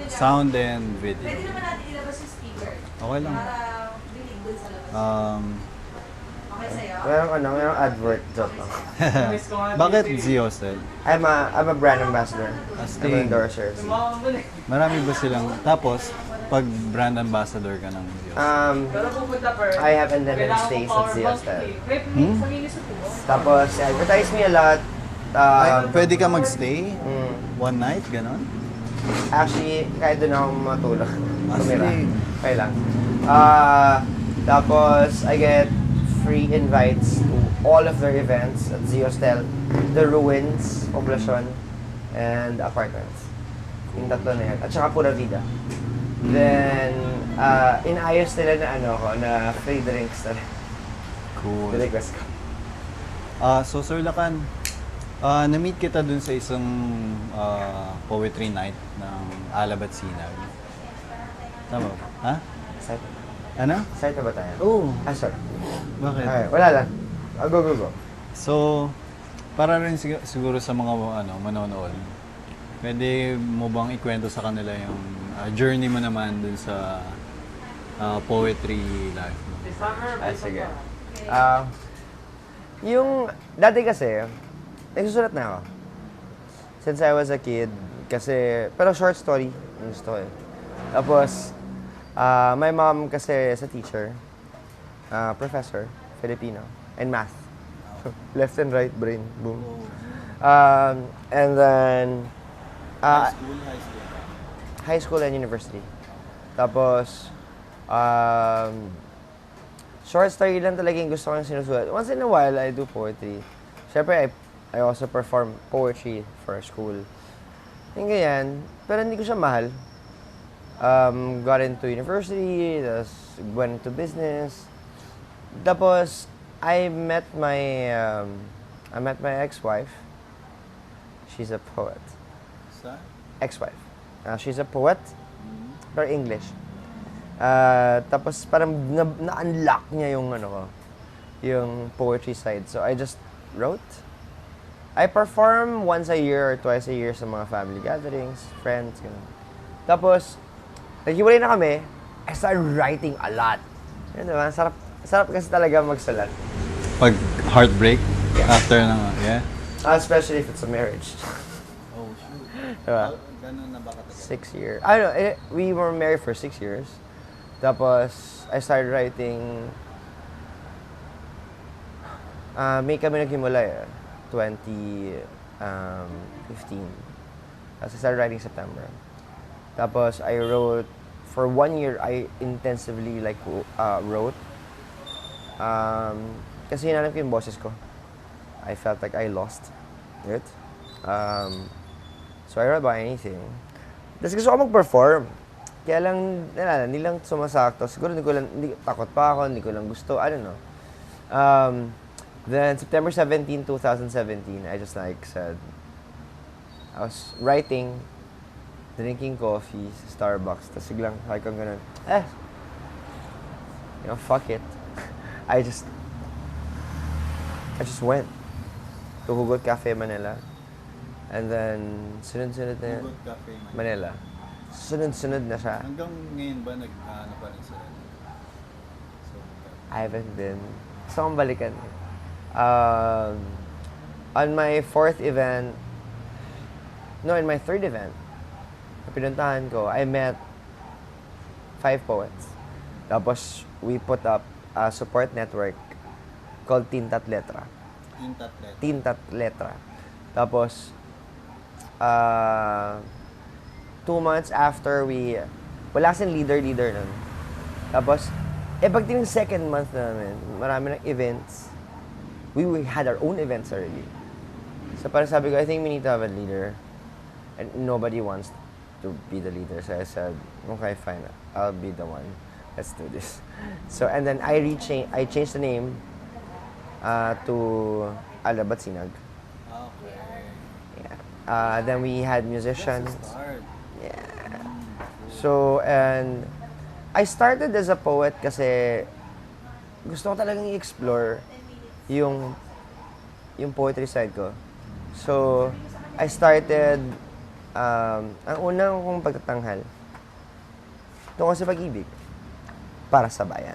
sound and video. Pwede naman natin ilabas yung speaker. Okay lang. Para dinig dun sa labas. Okay sa'yo? Merong advert joke ako. Bakit Ziosel? I'm a brand ambassador. I'm an Astig. endorser. Marami ba silang... Tapos, pag brand ambassador ka ng Ziosel. I have endemic stays at Ziostel. Hmm? Tapos, advertise me a lot. Ay, pwede ka magstay? Mm, One night, ganon? actually, kahit doon ako matulog. Tumira. Astig. Okay lang. Tapos, I get free invites to all of their events at Ziostel, The Ruins, Poblacion, and Apartments. Yung tatlo na yan. At saka Pura Vida. Then, inayos nila na na free drinks na rin. Cool. Request ko. So, Sir Lacan, na-meet kita dun sa isang poetry night ng Alab at Sinag. Tama ba? Ha? Excited. Ano? Excited ba tayo? Oo. Sorry. Bakit? Ay, wala lang. Go. So, para rin siguro sa mga manonood, pwede mo bang ikwento sa kanila yung journey mo naman dun sa poetry life mo? Ay, sige. Yung, dati kasi, nagsusulat na ako. Since I was a kid, kasi, pero short story, yung gusto ko eh. Tapos, my mom kasi is a teacher, professor, Filipino, and math. Left and right brain, boom. And then, high school and university. Tapos, short story lang talaga yung gusto kong sinusulat. Once in a while, I do poetry. Siyempre, I also perform poetry for school. Yung ganyan, pero hindi ko siya mahal. Got into university, tapos went into business. Tapos, I met my ex-wife. She's a poet. Sa? Ex-wife. She's a poet, pero English. Tapos parang na-unlock niya yung yung poetry side. So I just wrote. I perform once a year or twice a year sa mga family gatherings, friends, gano'n. Tapos, naghiwalay na kami, I started writing a lot. Yun, diba? Sarap kasi talaga magsulat. Pag heartbreak? After ng, yeah? Especially if it's a marriage. Oh, shoot. Diba? Ganun na ba katagal? 6 years. I don't know, we were married for 6 years. Tapos, I started writing, may kami naghiwalay 2015. Tapos, I started writing September. Tapos, I wrote, for 1 year, I intensively wrote. Kasi hinanap ko yung boses ko. I felt like I lost it. So I wrote about anything. Tapos gusto ko mag-perform. Kaya lang, hindi lang sumasakto. Siguro takot pa ako, hindi ko lang gusto. I don't know. Then September 17, 2017, I just said, I was writing, drinking coffee sa Starbucks. Tapos biglang, kong ganun, fuck it. I just went to Hugot Cafe Manila. And then, sunod-sunod na Hugot Cafe Manila. Sunod-sunod na siya. Hanggang ngayon ba pa rin sila? So, I haven't been. Gusto kong balikan. On my in my third event, na pinuntahan ko, I met 5 poets. Tapos, we put up a support network called Tintat Letra. Tintat Letra. Tapos, 2 months after wala kasing leader nun. Tapos, pagdating second month namin, marami ng events. We had our own events already. So parang sabi ko, I think we need to have a leader. And nobody wants to be the leader. So I said, okay, fine. I'll be the one. Let's do this. So, and then I changed the name to Alab at Sinag. okay. Yeah. Then we had musicians. That's a start. Yeah. So, and I started as a poet kasi gusto ko talagang i-explore yung poetry side ko. So, I started ang unang kong pagtatanghal, tungkol sa pag-ibig, para sa bayan.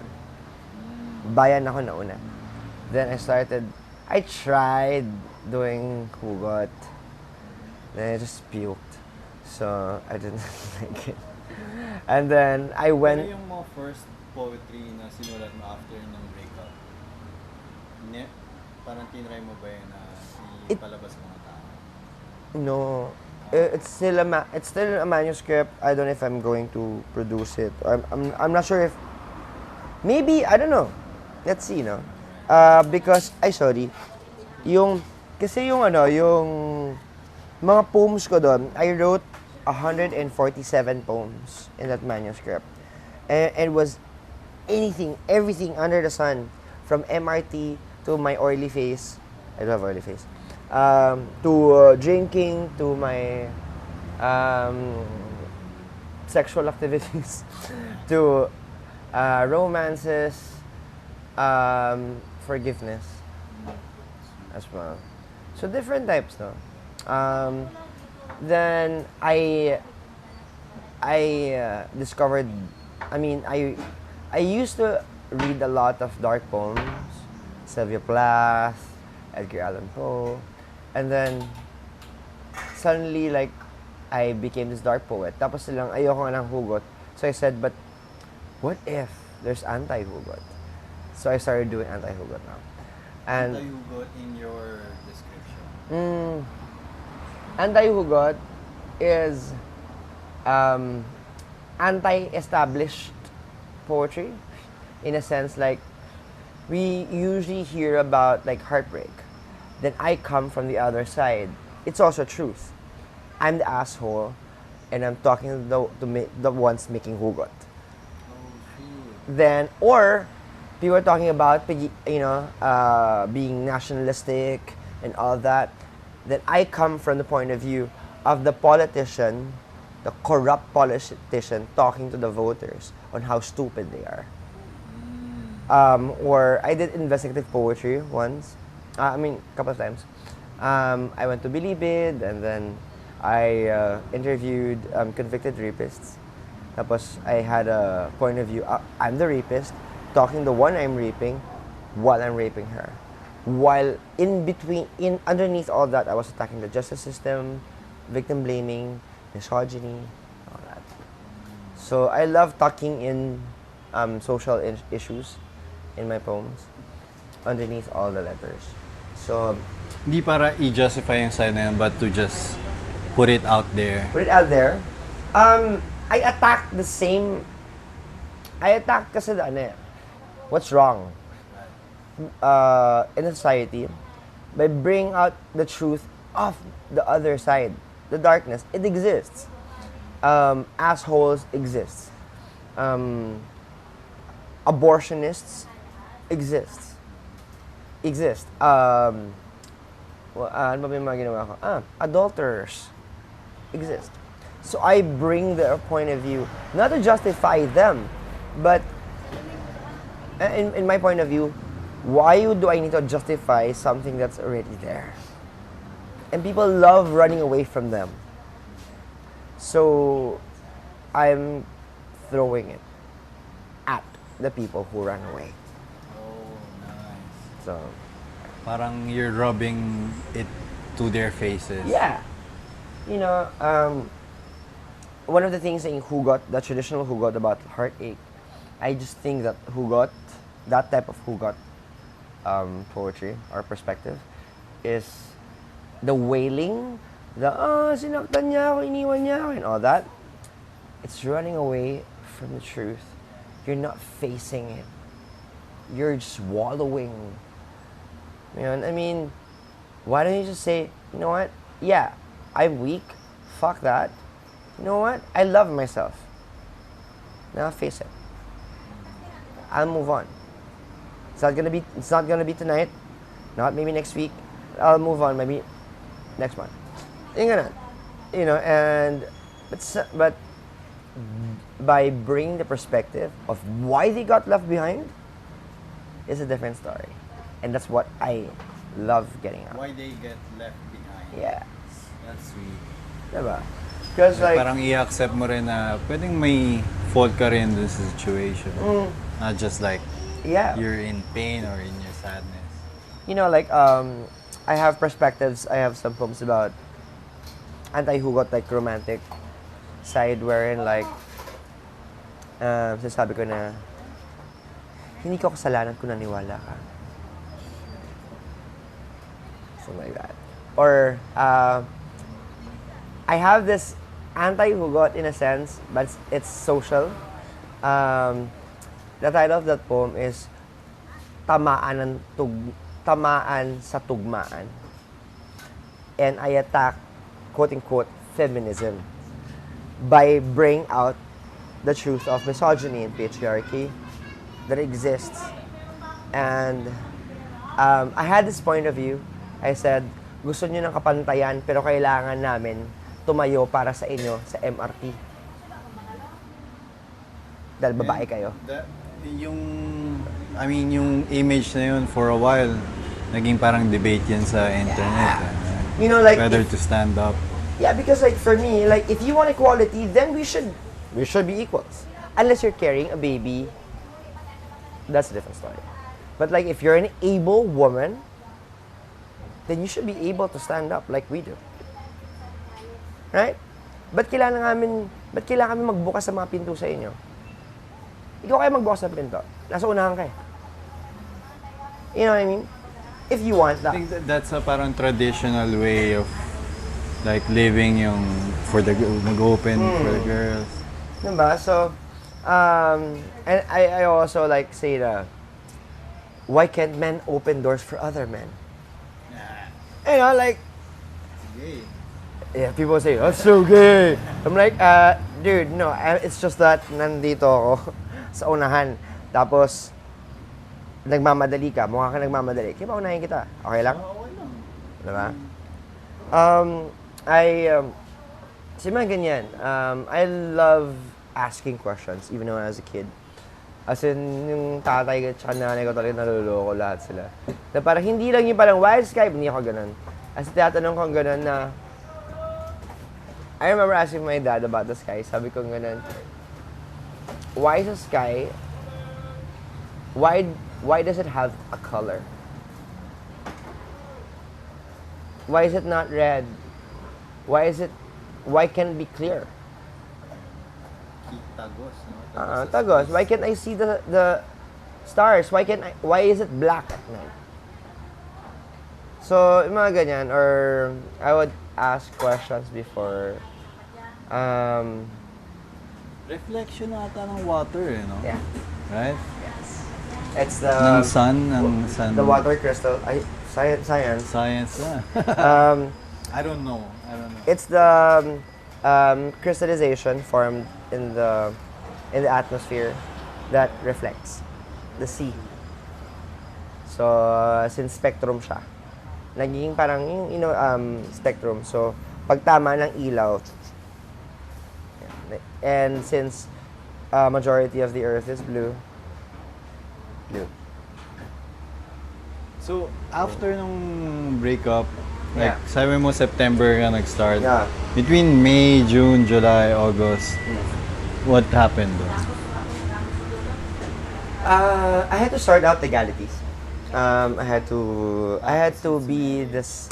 Bayan ako na una. Then I tried doing hugot. Then I just puked. So, I didn't like it. And then, I went... Pero yung mga first poetry na sinulat mo after ng breakup, parang tinry mo ba yun na ipalabas sa mga tao? No. It's still a manuscript. I don't know if I'm going to produce it. I'm not sure if... Maybe, I don't know. Let's see, no? Because, kasi yung mga poems ko doon, I wrote 147 poems in that manuscript. And it was everything under the sun, from MRT to my oily face. I do have oily face. To drinking, to my sexual activities, to romances, forgiveness as well. So different types, no? Then I discovered. I used to read a lot of dark poems, Sylvia Plath, Edgar Allan Poe, and then suddenly like I became this dark poet. Tapos silang ayoko nga ng hugot. So I said, but what if there's anti-hugot? So I started doing anti-hugot now. And Anti-hugot in your description? Anti-hugot is anti-established poetry, in a sense, like we usually hear about like heartbreak. Then I come from the other side. It's also truth. I'm the asshole, and I'm talking to the ones making hugot. Then, or people are talking about being nationalistic and all that. Then I come from the point of view of the politician, the corrupt politician, talking to the voters on how stupid they are. Or I did investigative poetry once. A couple of times. I went to Bilibid, and then I interviewed convicted rapists. Tapos I had a point of view. I'm the rapist, talking to the one I'm raping, while I'm raping her. While underneath all that, I was attacking the justice system, victim blaming, misogyny, all that. So I love talking in social issues in my poems, underneath all the letters. So, Hindi para i-justify yung side na yun, but to just put it out there. put it out there. I attack kasi what's wrong in society by bringing out the truth of the other side, the darkness. It exists. Assholes exist. Abortionists exist. Ano ba yung mga ginawa ko? Adulterers exist. So I bring their point of view, not to justify them, but in my point of view, why do I need to justify something that's already there? And people love running away from them. So I'm throwing it at the people who run away. Oh, nice. So, Parang you're rubbing it to their faces. yeah. One of the things in hugot, the traditional hugot about heartache, I just think that hugot, that type of hugot poetry or perspective, is the wailing, sinaktan niya ako, iniwan niya ako, and all that. It's running away from the truth. You're not facing it. You're just wallowing. Why don't you just say, you know what? Yeah, I'm weak. Fuck that. You know what? I love myself. Now face it. I'll move on. It's not gonna be tonight. Not maybe next week. I'll move on maybe next month. But by bringing the perspective of why they got left behind is a different story. And that's what I love getting out. Why they get left behind. Yeah. That's sweet. Diba? Because like, parang i-accept mo rin na pwedeng may fault ka rin dun sa situation. Not just like yeah. you're in pain or in your sadness. You know, like, I have perspectives, I have some poems about anti-hugot, like, romantic side wherein, like, sasabi ko na, hindi ko kasalanan kung naniwala ka. Something like that. Or, I have this anti-hugot in a sense, but it's social. The title of that poem is Tamaan sa Tugmaan. And I attack, quote-unquote, feminism by bringing out the truth of misogyny and patriarchy that exists. And I had this point of view. I said, gusto niyo ng kapantayan pero kailangan namin tumayo para sa inyo sa MRT. Dahil babae kayo. Yung image na yun for a while, naging parang debate yan sa internet. You know, like, whether to stand up. Yeah, because like for me, like if you want equality, then we should be equals. Unless you're carrying a baby, that's a different story. But like if you're an able woman, then you should be able to stand up like we do. Right? Ba't kailangan kami magbukas sa mga pinto sa inyo? Ikaw kayo magbukas ng pinto. Nasa unahan kayo. You know what I mean? If you want that. I think that's a parang traditional way of like living yung for the mag-open for the girls. Diba? So, and I also like say that why can't men open doors for other men? You know, like, Gay. yeah, people say, that's so gay. I'm like, dude, no, it's just that nandito ako sa unahan. Tapos, nagmamadali ka, mukha ka nagmamadali. Kaya paunahin kita. Okay lang? Okay lang. Diba? Kasi mga ganyan, I love asking questions, even when I was a kid. As in, yung tatay at saka nanay ko talaga naluloko lahat sila. Na parang hindi lang yung parang, why is Sky? Hindi ako ganun. As tinatanong ko ganun na, I remember asking my dad about the sky. Sabi ko ganun, why is the sky, why does it have a color? Why is it not red? Why can't it be clear? Tagos, no? Tagos. Why can't I see the stars? Why is it black at night? So, yung mga ganyan, or I would ask questions before. Reflection ata ng water, you know? Yeah. Right? Yes. It's the ng sun. the water crystal. Science. Science na. I don't know. It's the crystallization formed in the atmosphere that reflects the sea. So, since spectrum siya, naging parang yung, spectrum. So, pag tama ng ilaw, and since majority of the earth is blue. So, after nung breakup, like, Yeah. sabi mo September ka nag-start. Yeah. Between May, June, July, August, what happened doon? I had to sort out legalities. I had to be this.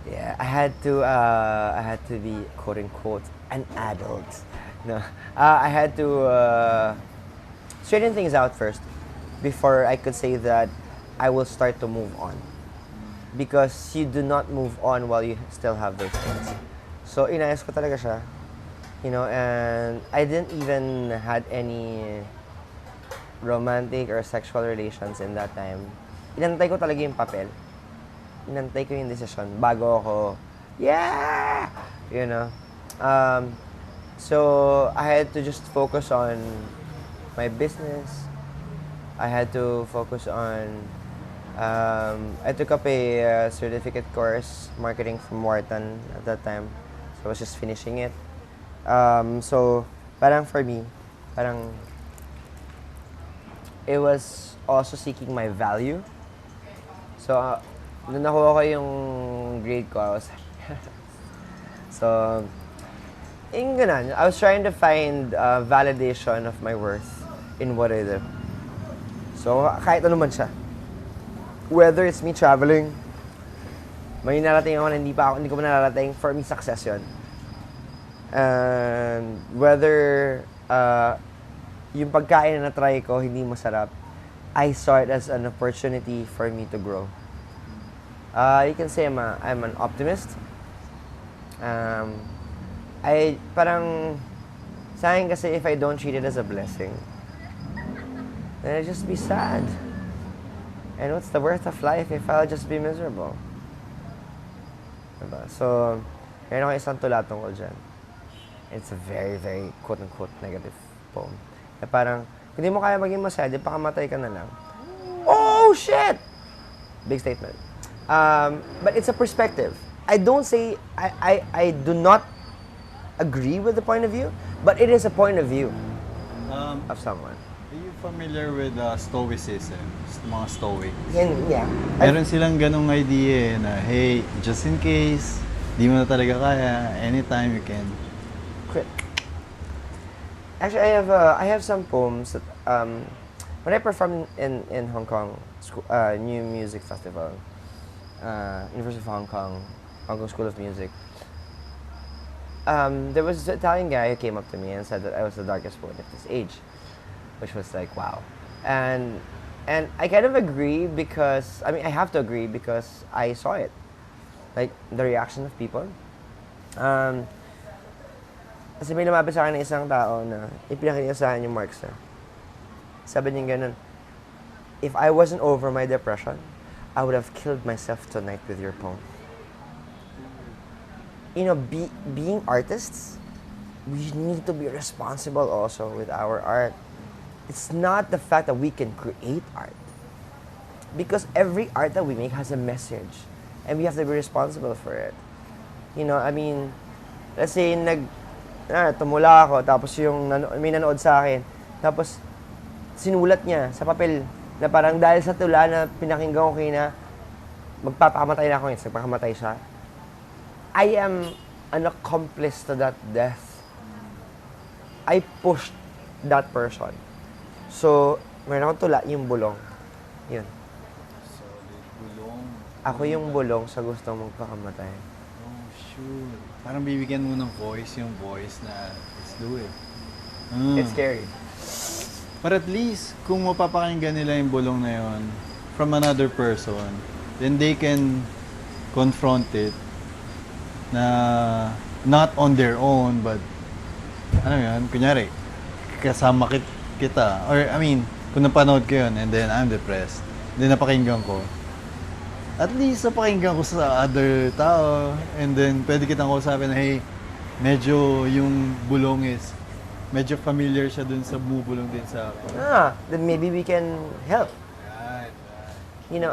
Yeah, I had to be quote unquote an adult. No, I had to straighten things out first before I could say that I will start to move on. Because you do not move on while you still have those things. So inayos ko talaga siya, and I didn't even had any romantic or sexual relations in that time. Inantay ko talaga yung papel. Inantay ko yung decision bago ako, yeah! So, I had to just focus on my business. I had to focus on, I took up a certificate course, marketing from Wharton at that time. So, I was just finishing it. So, parang for me, it was also seeking my value. So, nung nakuha ko yung grade ko, I was so, Yung ganun, I was trying to find validation of my worth in what I do. So, kahit ano man siya. Whether it's me traveling, may narating ako na hindi ko pa nararating, for me, success yun. And whether yung pagkain na try ko hindi masarap, I saw it as an opportunity for me to grow. You can say I'm an optimist. Parang sa akin kasi if I don't treat it as a blessing, then I'll just be sad. And what's the worth of life if I'll just be miserable? Diba? So, meron ako isang tula tungkol dyan. It's a very, very quote-unquote negative poem. Na parang, hindi mo kaya maging masaya, di pakamatay ka na lang. Oh, shit! Big statement. But it's a perspective. I don't say, I do not agree with the point of view, but it is a point of view of someone. Are you familiar with stoicism? Mga stoics? Yeah. Meron silang ganong idea na, hey, just in case, di mo na talaga kaya, anytime you can. Quit. Actually, I have some poems that, when I performed in Hong Kong, New Music Festival, University of Hong Kong School of Music, there was an Italian guy who came up to me and said that I was the darkest poet of this age, which was like, wow. And I kind of agree because, I mean, I have to agree because I saw it. Like, the reaction of people. Kasi may lumapit sa akin na isang tao na ipinakita niya sa akin yung marks na. Sabi niya ganun, if I wasn't over my depression, I would have killed myself tonight with your poem. You know, being artists, we need to be responsible also with our art. It's not the fact that we can create art. Because every art that we make has a message. And we have to be responsible for it. You know, I mean, let's say, tumula ako, tapos yung may nanood sa akin, tapos sinulat niya sa papel na parang dahil sa tula na pinakinggan ko na magpapakamatay na ako ngayon, nagpakamatay siya. I am an accomplice to that death. I pushed that person. So, meron akong tula, yung bulong. Yun. So, bulong. Ako yung bulong sa gusto mong pakamatay. Oh, shoot. Parang bibigyan mo ng voice yung voice na, let's do it. It's scary. But at least, kung mapapakinggan nila yung bulong na yun from another person, then they can confront it na not on their own, but ano yun, kunyari, kasama kita. Or, I mean, kung napanood ko yun and then I'm depressed, then napakinggan ko, at least napakinggan ko sa other tao and then pwede kitang kausapin na, hey, medyo yung bulong is, medyo familiar siya dun sa bumubulong din sa ako. Then maybe we can help. Right. You know,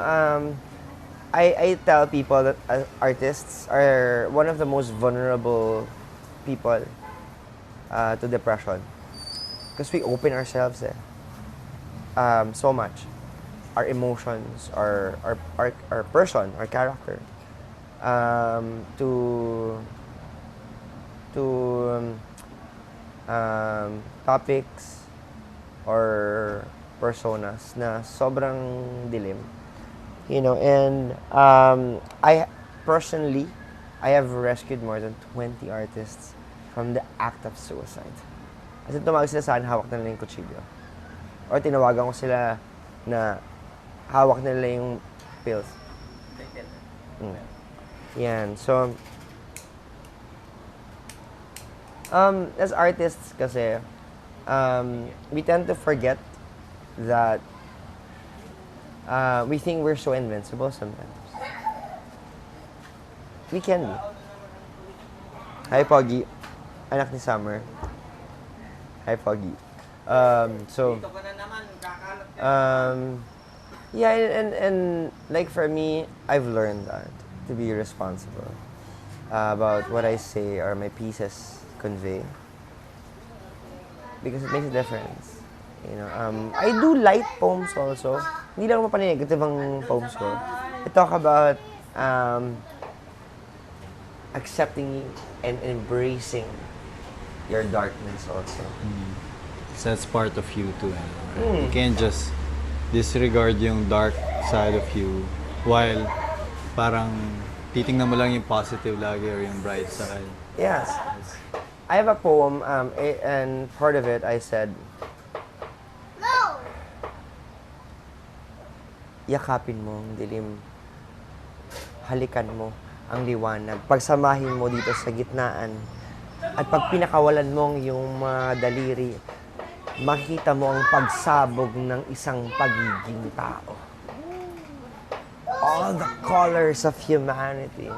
I tell people that artists are one of the most vulnerable people to depression. Because we open ourselves so much. Our emotions, our person, our character, to topics or personas na sobrang dilim. You know, and I personally, I have rescued more than 20 artists from the act of suicide. Kasi tumawag sila sa akin, hawak na nila yung kutsilyo. Or tinawagan ko sila na hawak nila yung pills. Yan. So, as artists kasi, we tend to forget that we think we're so invincible sometimes. We can be. Hi, Poggy. Anak ni Summer. Hi, Poggy. Yeah, and like for me, I've learned that to be responsible about what I say or my pieces convey, because it makes a difference. You know, I do light poems also. Hindi lang naman negative ang poems ko. I talk about accepting and embracing your darkness also. So that's part of you too. You can't just disregard yung dark side of you while parang titingnan mo lang yung positive lagi or yung bright side. Yes. I have a poem, and part of it I said, yakapin mo ang dilim, halikan mo ang liwanag, pagsamahin mo dito sa gitnaan, at pag pinakawalan mo yung mga daliri, makita mo ang pagsabog ng isang pagiging tao. All the colors of humanity.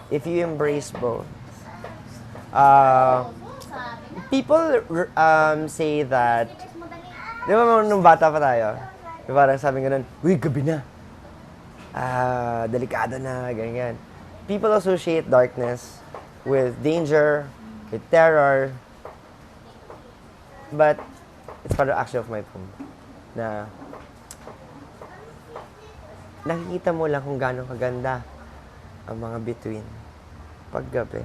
If you embrace both. People say that, di ba nung bata pa tayo, parang sabi ganun, uy, gabi na. Delikado na, ganyan. People associate darkness with danger, with terror. But, it's part of action of my poem. Na, nakikita mo lang kung gaano kaganda ang mga bituin paggabi.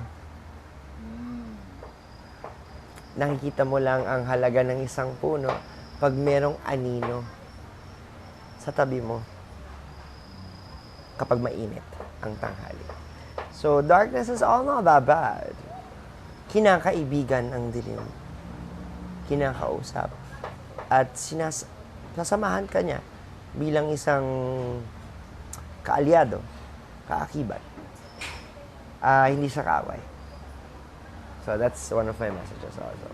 Nakikita mo lang ang halaga ng isang puno pag merong anino sa tabi mo kapag mainit ang tanghali. So, darkness is all not that bad. Kinakaibigan ang dilim. Kinakausap. At sasamahan ka niya bilang isang kaalyado, kaakibat. Hindi siya kaaway. So, that's one of my messages also.